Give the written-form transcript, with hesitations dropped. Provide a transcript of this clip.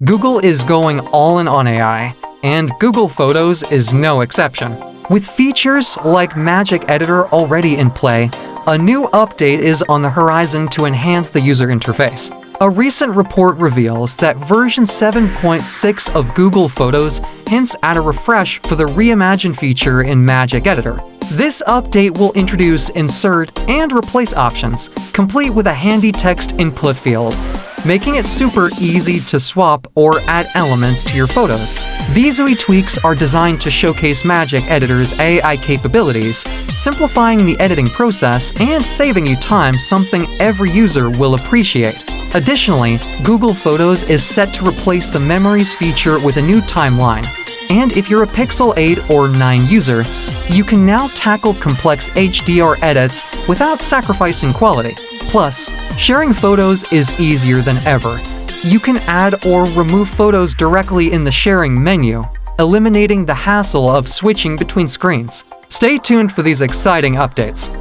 Google is going all in on AI, and Google Photos is no exception. With features like Magic Editor already in play, a new update is on the horizon to enhance the user interface. A recent report reveals that version 7.6 of Google Photos hints at a refresh for the reimagined feature in Magic Editor. This update will introduce insert and replace options, complete with a handy text input field, making it super easy to swap or add elements to your photos. These UI tweaks are designed to showcase Magic Editor's AI capabilities, simplifying the editing process and saving you time, something every user will appreciate. Additionally, Google Photos is set to replace the Memories feature with a new timeline. And if you're a Pixel 8 or 9 user, you can now tackle complex HDR edits without sacrificing quality. Plus, sharing photos is easier than ever. You can add or remove photos directly in the sharing menu, eliminating the hassle of switching between screens. Stay tuned for these exciting updates.